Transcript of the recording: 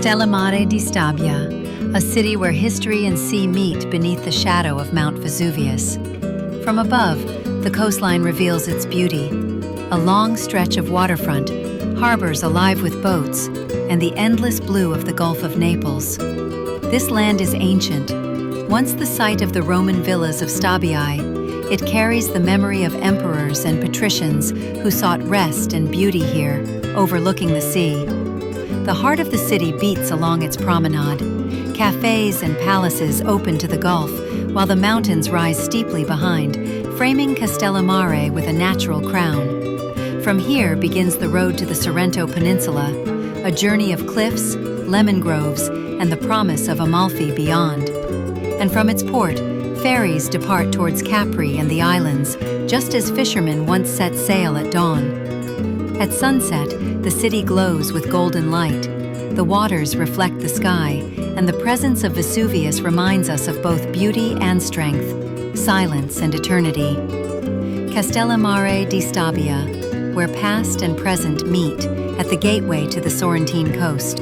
Castellammare di Stabia, a city where history and sea meet beneath the shadow of Mount Vesuvius. From above, the coastline reveals its beauty. A long stretch of waterfront, harbors alive with boats, and the endless blue of the Gulf of Naples. This land is ancient. Once the site of the Roman villas of Stabiae, it carries the memory of emperors and patricians who sought rest and beauty here, overlooking the sea. The heart of the city beats along its promenade. Cafes and palaces open to the Gulf, while the mountains rise steeply behind, framing Castellammare with a natural crown. From here begins the road to the Sorrento Peninsula, a journey of cliffs, lemon groves, and the promise of Amalfi beyond. And from its port, ferries depart towards Capri and the islands, just as fishermen once set sail at dawn. At sunset, the city glows with golden light. The waters reflect the sky, and the presence of Vesuvius reminds us of both beauty and strength, silence and eternity. Castellammare di Stabia, where past and present meet at the gateway to the Sorrentine Coast.